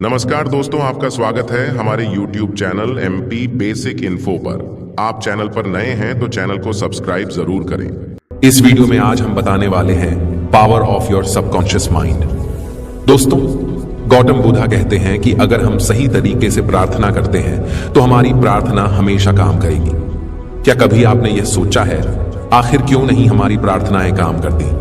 नमस्कार दोस्तों, आपका स्वागत है हमारे YouTube channel MP basic info पर। आप चैनल पर नए हैं तो चैनल को सब्सक्राइब जरूर करें। इस वीडियो में आज हम बताने वाले हैं power of your subconscious mind. दोस्तों, गौतम बुद्धा कहते हैं कि अगर हम सही तरीके से प्रार्थना करते हैं तो हमारी प्रार्थना हमेशा काम करेगी। क्या कभी आपने यह सोचा है आखिर क्यों नहीं हमारी प्रार्थनाएं काम करती?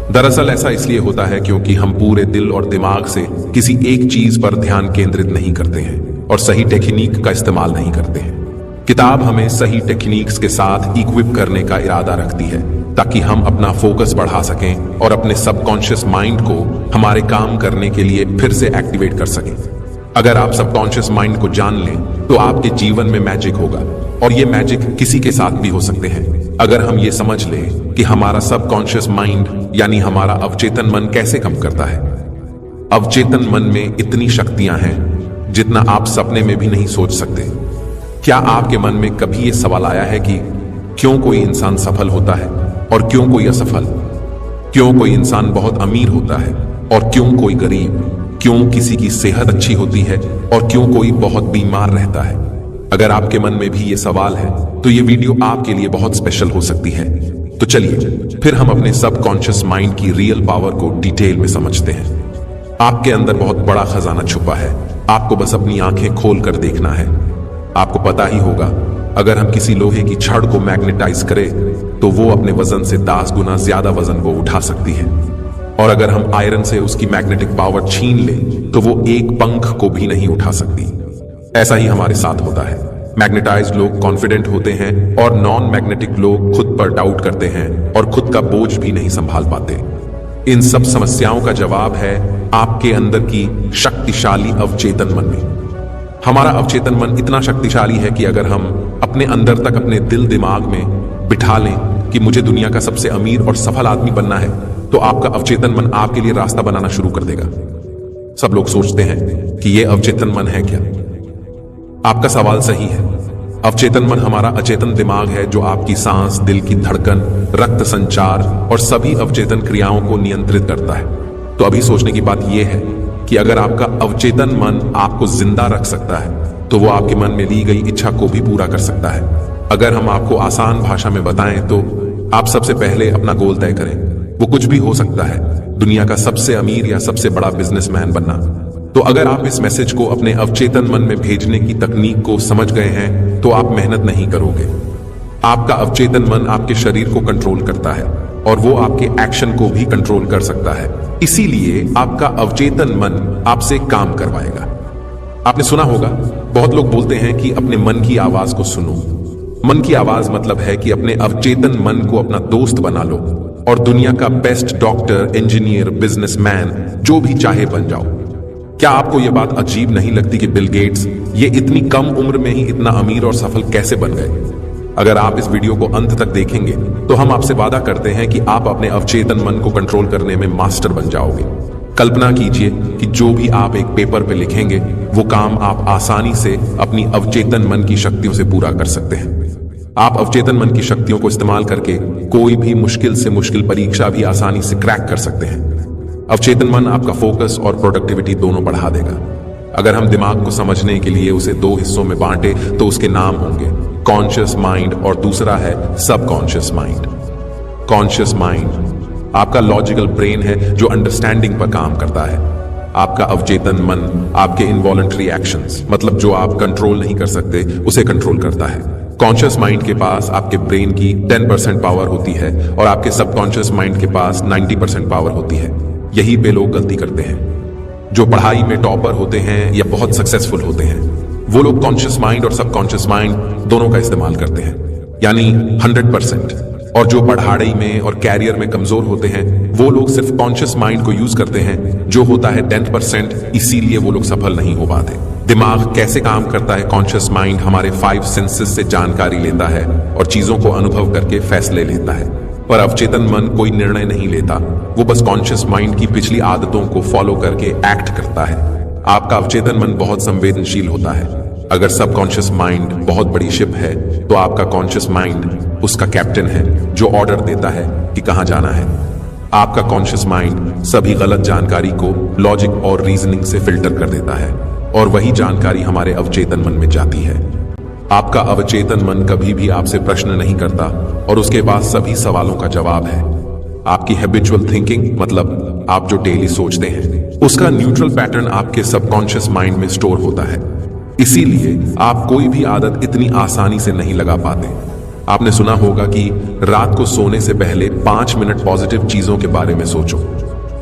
दरअसल ऐसा इसलिए होता है क्योंकि हम पूरे दिल और दिमाग से किसी एक चीज पर ध्यान केंद्रित नहीं करते हैं और सही टेक्निक का इस्तेमाल नहीं करते हैं। किताब हमें सही टेक्निक्स के साथ इक्विप करने का इरादा रखती है ताकि हम अपना फोकस बढ़ा सकें और अपने सबकॉन्शियस माइंड को हमारे काम करने के लिए फिर से एक्टिवेट कर सकें। अगर आप सबकॉन्शियस माइंड को जान लें तो आपके जीवन में मैजिक होगा, और ये मैजिक किसी के साथ भी हो सकते हैं। अगर हम ये समझ लें कि हमारा सबकॉन्शियस माइंड यानी हमारा अवचेतन मन कैसे काम करता है। अवचेतन मन में इतनी शक्तियां हैं जितना आप सपने में भी नहीं सोच सकते। क्या आपके मन में कभी ये सवाल आया है कि क्यों कोई इंसान सफल होता है और क्यों कोई असफल? क्यों कोई इंसान बहुत अमीर होता है और क्यों कोई गरीब? क्यों किसी की सेहत अच्छी होती है और क्यों कोई बहुत बीमार रहता है? अगर आपके मन में भी ये सवाल है तो ये वीडियो आपके लिए बहुत स्पेशल हो सकती है। तो चलिए फिर हम अपने सबकॉन्शियस माइंड की रियल पावर को डिटेल में समझते हैं। आपके अंदर बहुत बड़ा खजाना छुपा है, आपको बस अपनी आंखें खोल कर देखना है। आपको पता ही होगा, अगर हम किसी लोहे की छड़ को मैग्नेटाइज करें तो वो अपने वजन से 10 गुना ज्यादा वजन वो उठा सकती है, और अगर हम आयरन से उसकी मैग्नेटिक पावर छीन लें तो वो एक पंख को भी नहीं उठा सकती। ऐसा ही हमारे साथ होता है। मैग्नेटाइज्ड लोग कॉन्फिडेंट होते हैं और नॉन मैग्नेटिक लोग खुद पर डाउट करते हैं और खुद का बोझ भी नहीं संभाल पाते। इन सब समस्याओं का जवाब है आपके अंदर की शक्तिशाली अवचेतन मन में। हमारा अवचेतन मन इतना शक्तिशाली है कि अगर हम अपने अंदर तक अपने दिल दिमाग में बिठा लें कि मुझे दुनिया का सबसे अमीर और सफल आदमी बनना है, तो आपका अवचेतन मन आपके लिए रास्ता बनाना शुरू कर देगा। सब लोग सोचते हैं कि यह अवचेतन मन है क्या? आपका सवाल सही है। अवचेतन मन हमारा अचेतन दिमाग है जो आपकी सांस, दिल की धड़कन, रक्त संचार और सभी अवचेतन क्रियाओं को नियंत्रित करता है। तो अभी सोचने की बात यह है कि अगर आपका अवचेतन मन आपको जिंदा रख सकता है तो वो आपके मन में ली गई इच्छा को भी पूरा कर सकता है। अगर हम आपको आसान भाषा में बताएं तो आप सबसे पहले अपना गोल तय करें। वो कुछ भी हो सकता है, दुनिया का सबसे अमीर या सबसे बड़ा बिजनेसमैन बनना। तो अगर आप इस मैसेज को अपने अवचेतन मन में भेजने की तकनीक को समझ गए हैं तो आप मेहनत नहीं करोगे। आपका अवचेतन मन आपके शरीर को कंट्रोल करता है और वो आपके एक्शन को भी कंट्रोल कर सकता है। इसीलिए आपका अवचेतन मन आपसे काम करवाएगा। आपने सुना होगा, बहुत लोग बोलते हैं कि अपने मन की आवाज को सुनो। मन की आवाज मतलब है कि अपने अवचेतन मन को अपना दोस्त बना लो और दुनिया का बेस्ट डॉक्टर, इंजीनियर, बिजनेसमैन जो भी चाहे बन जाओ। क्या आपको यह बात अजीब नहीं लगती कि बिल गेट्स ये इतनी कम उम्र में ही इतना अमीर और सफल कैसे बन गए? अगर आप इस वीडियो को अंत तक देखेंगे तो हम आपसे वादा करते हैं कि आप अपने अवचेतन मन को कंट्रोल करने में मास्टर बन जाओगे। कल्पना कीजिए कि जो भी आप एक पेपर पे लिखेंगे वो काम आप आसानी से अपनी अवचेतन मन की शक्तियों से पूरा कर सकते हैं। आप अवचेतन मन की शक्तियों को इस्तेमाल करके कोई भी मुश्किल से मुश्किल परीक्षा भी आसानी से क्रैक कर सकते हैं। अवचेतन मन आपका फोकस और प्रोडक्टिविटी दोनों बढ़ा देगा। अगर हम दिमाग को समझने के लिए उसे 2 हिस्सों में बांटे तो उसके नाम होंगे कॉन्शियस माइंड और दूसरा है सबकॉन्शियस माइंड। कॉन्शियस माइंड आपका लॉजिकल ब्रेन है जो अंडरस्टैंडिंग पर काम करता है। आपका अवचेतन मन आपके इनवॉलंटरी एक्शंस, मतलब जो आप कंट्रोल नहीं कर सकते, उसे कंट्रोल करता है। कॉन्शियस माइंड के पास आपके ब्रेन की 10% पावर होती है और आपके सबकॉन्शियस माइंड के पास 90% पावर होती है। यही पे लोग गलती करते हैं। जो पढ़ाई में टॉपर होते हैं या बहुत सक्सेसफुल होते हैं, वो लोग कॉन्शियस माइंड और सबकॉन्शियस माइंड दोनों का इस्तेमाल करते हैं, यानी 100%। और जो पढ़ाई में और कैरियर में कमजोर होते हैं, वो लोग सिर्फ कॉन्शियस माइंड को यूज करते हैं जो होता है 10%, इसीलिए वो लोग सफल नहीं हो पाते। दिमाग कैसे काम करता है? कॉन्शियस माइंड हमारे 5 सेंसेस से जानकारी लेता है और चीजों को अनुभव करके फैसले लेता है, पर अवचेतन मन कोई निर्णय नहीं लेता। वो बस कॉन्शियस माइंड की पिछली आदतों को फॉलो करके एक्ट करता है। आपका अवचेतन मन बहुत संवेदनशील होता है। अगर सबकॉन्शियस माइंड बहुत बड़ी शिप है तो आपका कॉन्शियस माइंड उसका कैप्टन है जो ऑर्डर देता है कि कहां जाना है। आपका कॉन्शियस माइंड सभी गलत जानकारी को लॉजिक और रीजनिंग से फिल्टर कर देता है और वही जानकारी हमारे अवचेतन मन में जाती है। आपका अवचेतन मन कभी भी आपसे प्रश्न नहीं करता और उसके पास सभी सवालों का जवाब है। आपकी हैबिचुअल थिंकिंग, मतलब आप जो डेली सोचते हैं, उसका न्यूट्रल पैटर्न आपके सबकॉन्शियस माइंड में स्टोर होता है। इसीलिए आप कोई भी आदत इतनी आसानी से नहीं लगा पाते। आपने सुना होगा कि रात को सोने से पहले 5 मिनट पॉजिटिव चीजों के बारे में सोचो।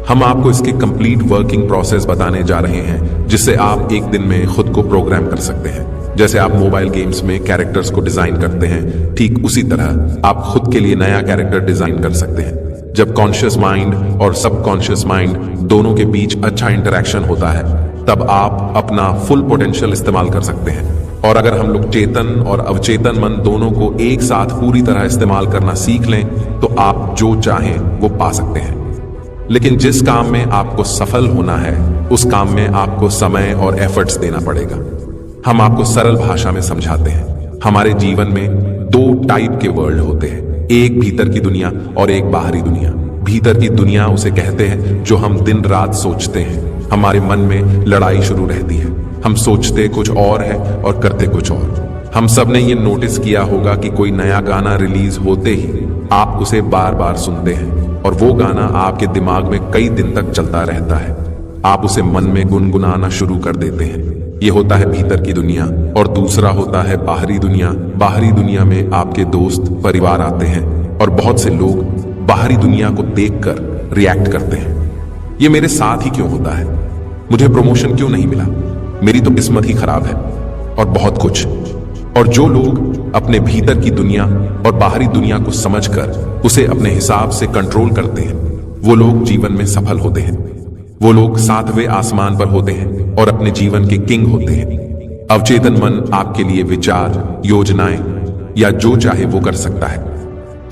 हम आपको इसके कंप्लीट वर्किंग प्रोसेस बताने जा रहे हैं, जिससे आप एक दिन में खुद को प्रोग्राम कर सकते हैं। जैसे आप मोबाइल गेम्स में कैरेक्टर्स को डिजाइन करते हैं, ठीक उसी तरह आप खुद के लिए नया कैरेक्टर डिजाइन कर सकते हैं। जब कॉन्शियस माइंड और सबकॉन्शियस माइंड दोनों के बीच अच्छा इंटरेक्शन होता है, तब आप अपना फुल पोटेंशियल इस्तेमाल कर सकते हैं। और अगर हम लोग चेतन और अवचेतन मन दोनों को एक साथ पूरी तरह इस्तेमाल करना सीख लें, तो आप जो चाहें वो पा सकते हैं। लेकिन जिस काम में आपको सफल होना है, उस काम में आपको समय और एफर्ट्स देना पड़ेगा। हम आपको सरल भाषा में समझाते हैं। हमारे जीवन में 2 टाइप के वर्ल्ड होते हैं, एक भीतर की दुनिया और एक बाहरी दुनिया। भीतर की दुनिया उसे कहते हैं जो हम दिन रात सोचते हैं। हमारे मन में लड़ाई शुरू रहती है। हम सोचते कुछ और है और करते कुछ और। हम सब ने ये नोटिस किया होगा कि कोई नया गाना रिलीज होते ही आप उसे बार बार सुनते हैं और वो गाना आपके दिमाग में कई दिन तक चलता रहता है। आप उसे मन में गुनगुनाना शुरू कर देते हैं। ये होता है भीतर की दुनिया। और दूसरा होता है बाहरी दुनिया। बाहरी दुनिया में आपके दोस्त, परिवार आते हैं और बहुत से लोग बाहरी दुनिया को देखकर रिएक्ट करते हैं। ये मेरे साथ ही क्यों होता है? मुझे प्रमोशन क्यों नहीं मिला? मेरी तो किस्मत ही खराब है, और बहुत कुछ। और जो लोग अपने भीतर की दुनिया और बाहरी दुनिया को समझकर उसे अपने हिसाब से कंट्रोल करते हैं, वो लोग जीवन में सफल होते हैं। वो लोग 7वें आसमान पर होते हैं और अपने जीवन के किंग होते हैं। अवचेतन मन आपके लिए विचार, योजनाएं या जो चाहे वो कर सकता है।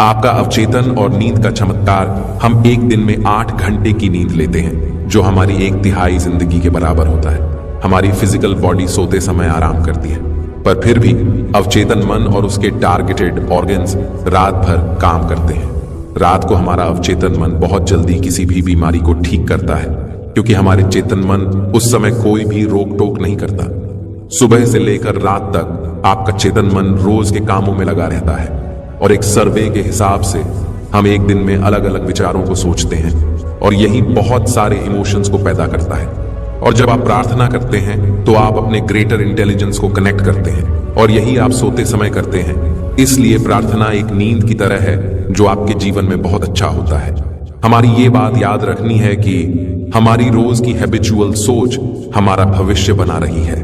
आपका अवचेतन और नींद का चमत्कार, हम एक दिन में 8 घंटे की नींद लेते हैं, जो हमारी 1/3 जिंदगी के बराबर होता है। हमारी फिजिकल बॉडी सोते समय आराम करती है, पर फिर भी अवचेतन मन और उसके टारगेटेड ऑर्गन्स रात भर काम करते हैं। रात को हमारा अवचेतन मन बहुत जल्दी किसी भी बीमारी को ठीक करता है, क्योंकि हमारे चेतन मन उस समय कोई भी रोक टोक नहीं करता। सुबह से लेकर रात तक आपका चेतन मन रोज के कामों में लगा रहता है, और एक सर्वे के हिसाब से हम एक दिन में अलग अलग विचारों को सोचते हैं, और यही बहुत सारे इमोशंस को पैदा करता है। और जब आप प्रार्थना करते हैं तो आप अपने ग्रेटर इंटेलिजेंस को कनेक्ट करते हैं, और यही आप सोते समय करते हैं। इसलिए प्रार्थना एक नींद की तरह है, जो आपके जीवन में बहुत अच्छा होता है। हमारी ये बात याद रखनी है कि हमारी रोज की हैबिचुअल सोच हमारा भविष्य बना रही है,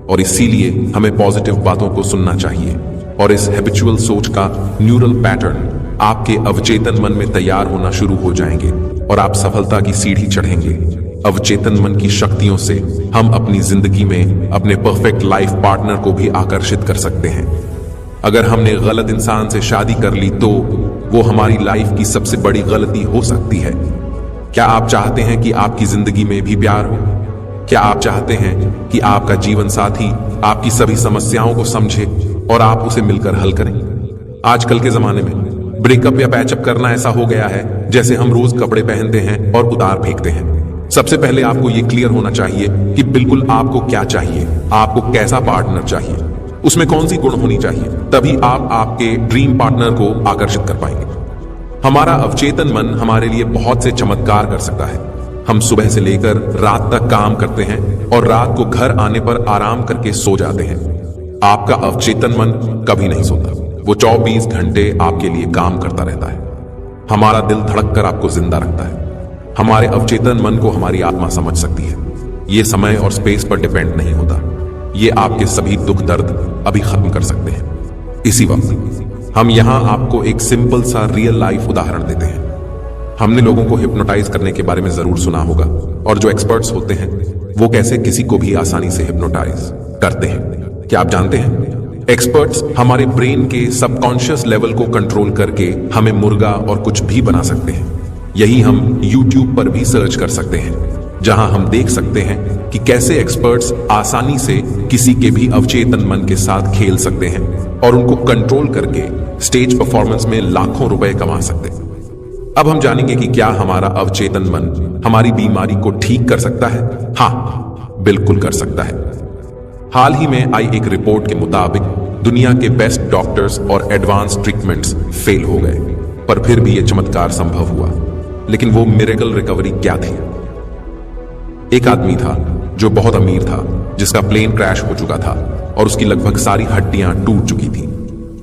और इसीलिए हमें पॉजिटिव बातों को सुनना चाहिए। और इस हैबिचुअल सोच का न्यूरल पैटर्न आपके अवचेतन मन में तैयार होना शुरू हो जाएंगे, और आप सफलता की सीढ़ी चढ़ेंगे। अवचेतन मन की शक्तियों से हम अपनी जिंदगी में अपने परफेक्ट लाइफ पार्टनर को भी आकर्षित कर सकते हैं। अगर हमने गलत इंसान से शादी कर ली, तो वो हमारी लाइफ की सबसे बड़ी गलती हो सकती है। क्या आप चाहते हैं कि आपकी जिंदगी में भी प्यार हो? क्या आप चाहते हैं कि आपका जीवन साथी आपकी सभी समस्याओं को समझे और आप उसे मिलकर हल करें? आजकल के जमाने में ब्रेकअप या पैचअप करना ऐसा हो गया है जैसे हम रोज कपड़े पहनते हैं और उतार फेंकते हैं। सबसे पहले आपको यह क्लियर होना चाहिए कि बिल्कुल आपको क्या चाहिए, आपको कैसा पार्टनर चाहिए, उसमें कौन सी गुण होनी चाहिए। तभी आप आपके ड्रीम पार्टनर को आकर्षित कर पाएंगे। हमारा अवचेतन मन हमारे लिए बहुत से चमत्कार कर सकता है। हम सुबह से लेकर रात तक काम करते हैं और रात को घर आने पर आराम करके सो जाते हैं। आपका अवचेतन मन कभी नहीं सोता, वो 24 घंटे आपके लिए काम करता रहता है। हमारा दिल धड़क कर आपको जिंदा रखता है। हमारे अवचेतन मन को हमारी आत्मा समझ सकती है। ये समय और स्पेस पर डिपेंड नहीं होता। ये आपके सभी दुख दर्द अभी खत्म कर सकते हैं। इसी वक्त हम यहां आपको एक सिंपल सा रियल लाइफ उदाहरण देते हैं। हमने लोगों को हिप्नोटाइज करने के बारे में जरूर सुना होगा, और जो एक्सपर्ट्स होते हैं वो कैसे किसी को भी आसानी से हिप्नोटाइज करते हैं। क्या आप जानते हैं? एक्सपर्ट्स हमारे ब्रेन के सबकॉन्शियस लेवल को कंट्रोल करके हमें मुर्गा और कुछ भी बना सकते हैं। यही हम YouTube पर भी सर्च कर सकते हैं, जहां हम देख सकते हैं कि कैसे एक्सपर्ट्स आसानी से किसी के भी अवचेतन मन के साथ खेल सकते हैं और उनको कंट्रोल करके स्टेज परफॉर्मेंस में लाखों रुपए कमा सकते हैं। अब हम जानेंगे कि क्या हमारा अवचेतन मन हमारी बीमारी को ठीक कर सकता है। हाँ, बिल्कुल कर सकता है। हाल ही में आई एक रिपोर्ट के मुताबिक दुनिया के बेस्ट डॉक्टर्स और एडवांस ट्रीटमेंट्स फेल हो गए, पर फिर भी यह चमत्कार संभव हुआ। लेकिन वो मिरेकल रिकवरी क्या थी? एक आदमी था जो बहुत अमीर था, जिसका प्लेन क्रैश हो चुका था और उसकी लगभग सारी हड्डियां टूट चुकी थी,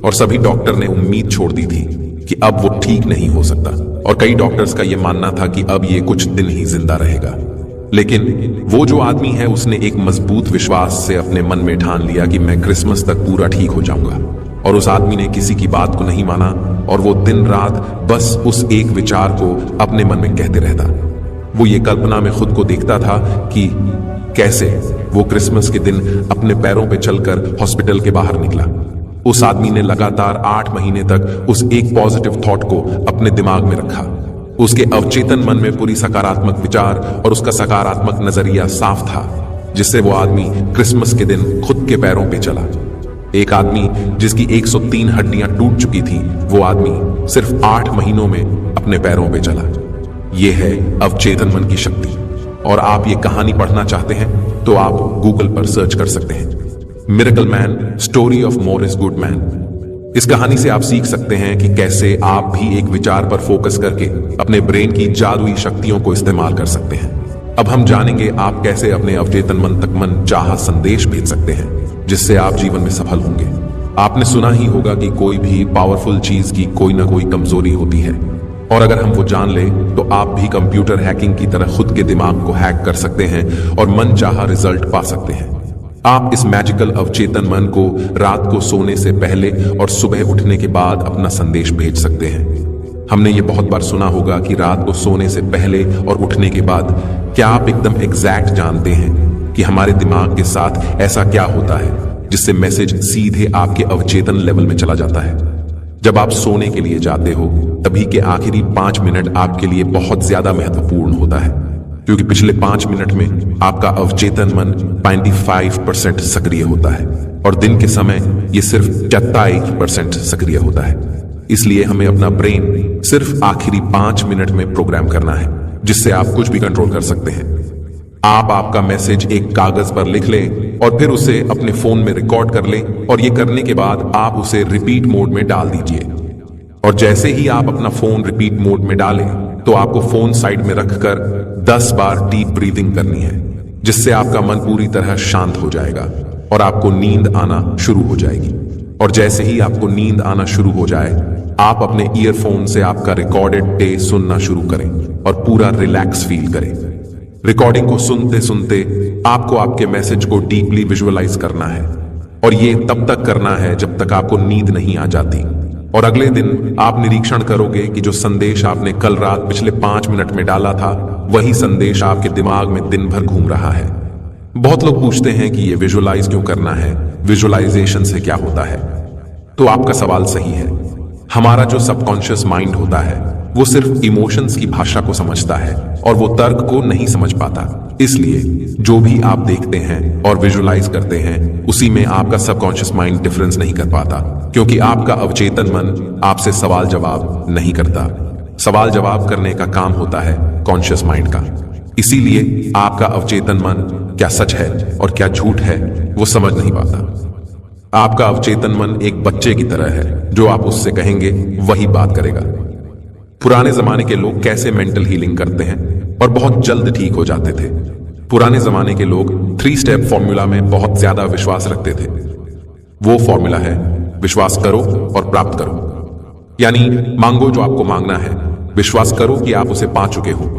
और सभी डॉक्टर ने उम्मीद छोड़ दी थी कि अब वो ठीक नहीं हो सकता, और कई डॉक्टर्स का यह मानना था कि अब ये कुछ दिन ही जिंदा रहेगा। लेकिन वो जो आदमी है, उसने एक मजबूत विश्वास से अपने मन में ठान लिया कि मैं क्रिसमस तक पूरा ठीक हो जाऊंगा। और उस आदमी ने किसी की बात को नहीं माना, और वो दिन रात बस उस एक विचार को अपने मन में कहते रहता। वो ये कल्पना में खुद को देखता था कि कैसे वो क्रिसमस के दिन अपने पैरों पे चलकर हॉस्पिटल के बाहर निकला। उस आदमी ने लगातार 8 महीने तक उस एक पॉजिटिव थॉट को अपने दिमाग में रखा। उसके अवचेतन मन में पूरी सकारात्मक विचार और उसका सकारात्मक नजरिया साफ था, जिससे वो आदमी क्रिसमस के दिन खुद के पैरों पे चला। एक आदमी जिसकी 103 हड्डियां टूट चुकी थी, वो आदमी सिर्फ 8 महीनों में अपने पैरों पे चला। यह है अवचेतन मन की शक्ति। और आप ये कहानी पढ़ना चाहते हैं तो आप गूगल पर सर्च कर सकते हैं, miracle man story of Morris Goodman. इस कहानी से आप सीख सकते हैं कि कैसे आप भी एक विचार पर फोकस करके अपने ब्रेन की जादुई शक्तियों को इस्तेमाल कर सकते हैं। अब हम जानेंगे आप कैसे अपने अवचेतन मन तक मन चाहा संदेश भेज सकते हैं, जिससे आप जीवन में सफल होंगे। आपने सुना ही होगा कि कोई भी पावरफुल चीज की कोई ना कोई कमजोरी होती है, और अगर हम वो जान ले तो आप भी कंप्यूटर हैकिंग की तरह खुद के दिमाग को हैक कर सकते हैं और मन चाहा रिजल्ट पा सकते हैं। आप इस मैजिकल अवचेतन मन को रात को सोने से पहले और सुबह उठने के बाद अपना संदेश भेज सकते हैं। हमने ये बहुत बार सुना होगा कि रात को सोने से पहले और उठने के बाद। क्या आप एकदम एग्जैक्ट जानते हैं कि हमारे दिमाग के साथ ऐसा क्या होता है जिससे मैसेज सीधे आपके अवचेतन लेवल में चला जाता है? जब आप सोने के लिए जाते हो, तभी के आखिरी 5 मिनट आपके लिए बहुत ज्यादा महत्वपूर्ण होता है, क्योंकि पिछले 5 मिनट में आपका अवचेतन मन 95% सक्रिय होता है और दिन के समय यह सिर्फ 27% सक्रिय होता है। इसलिए हमें अपना ब्रेन सिर्फ आखिरी 5 मिनट में प्रोग्राम करना है, जिससे आप कुछ भी कंट्रोल कर सकते हैं। आप आपका मैसेज एक कागज पर लिख लें और फिर उसे अपने फोन में रिकॉर्ड कर लें, और ये करने के बाद आप उसे रिपीट मोड में डाल दीजिए। और जैसे ही आप अपना फोन रिपीट मोड में डालें तो आपको फोन साइड में रखकर 10 बार डीप ब्रीदिंग करनी है, जिससे आपका मन पूरी तरह शांत हो जाएगा और आपको नींद आना शुरू हो जाएगी। और जैसे ही आपको नींद आना शुरू हो जाए, आप अपने ईयरफोन से आपका रिकॉर्डेड डे सुनना शुरू करें और पूरा रिलैक्स फील करें। रिकॉर्डिंग को सुनते सुनते आपको आपके मैसेज को डीपली विजुअलाइज करना है, और ये तब तक करना है जब तक आपको नींद नहीं आ जाती। और अगले दिन आप निरीक्षण करोगे कि जो संदेश आपने कल रात पिछले 5 मिनट में डाला था, वही संदेश आपके दिमाग में दिन भर घूम रहा है। बहुत लोग पूछते हैं कि ये विजुअलाइज क्यों करना है, विजुअलाइजेशन से क्या होता है? तो आपका सवाल सही है। हमारा जो सबकॉन्शियस माइंड होता है, वो सिर्फ इमोशंस की भाषा को समझता है और वो तर्क को नहीं समझ पाता। इसलिए जो भी आप देखते हैं और विजुअलाइज करते हैं, उसी में आपका सबकॉन्शियस माइंड डिफरेंस नहीं कर पाता, क्योंकि आपका अवचेतन मन आपसे सवाल जवाब नहीं करता। सवाल जवाब करने का काम होता है कॉन्शियस माइंड का। इसीलिए आपका अवचेतन मन क्या सच है और क्या झूठ है, वो समझ नहीं पाता। आपका अवचेतन मन एक बच्चे की तरह है, जो आप उससे कहेंगे वही बात करेगा। पुराने जमाने के लोग कैसे मेंटल हीलिंग करते हैं और बहुत जल्द ठीक हो जाते थे। पुराने जमाने के लोग 3 स्टेप फॉर्मूला में बहुत ज्यादा विश्वास रखते थे। वो फॉर्मूला है विश्वास करो और प्राप्त करो। यानी मांगो जो आपको मांगना है, विश्वास करो कि आप उसे पा चुके हो,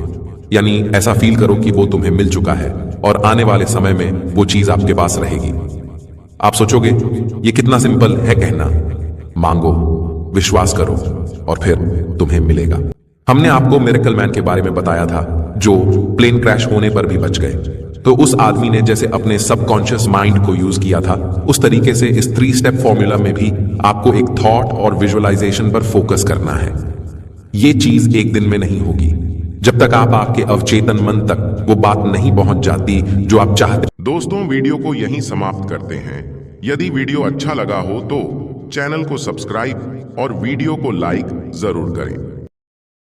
यानी ऐसा फील करो कि वो तुम्हें मिल चुका है और आने वाले समय में वो चीज आपके पास रहेगी। आप सोचोगे ये कितना सिंपल है कहना, मांगो, विश्वास करो और फिर तुम्हें मिलेगा। हमने आपको मिरेकल मैन के बारे में बताया था, जो प्लेन क्रैश होने पर भी बच गए। तो उस आदमी ने जैसे अपने सबकॉन्शियस माइंड को यूज किया था, उस तरीके से इस 3 स्टेप फॉर्मूला में भी आपको एक थॉट और विजुअलाइजेशन पर फोकस करना है। ये चीज एक दिन में नहीं होगी, जब तक आप आपके अवचेतन मन तक वो बात नहीं पहुंच जाती जो आप चाहते। दोस्तों, वीडियो को यहीं समाप्त करते हैं। यदि वीडियो अच्छा लगा हो तो चैनल को सब्सक्राइब और वीडियो को लाइक जरूर करें।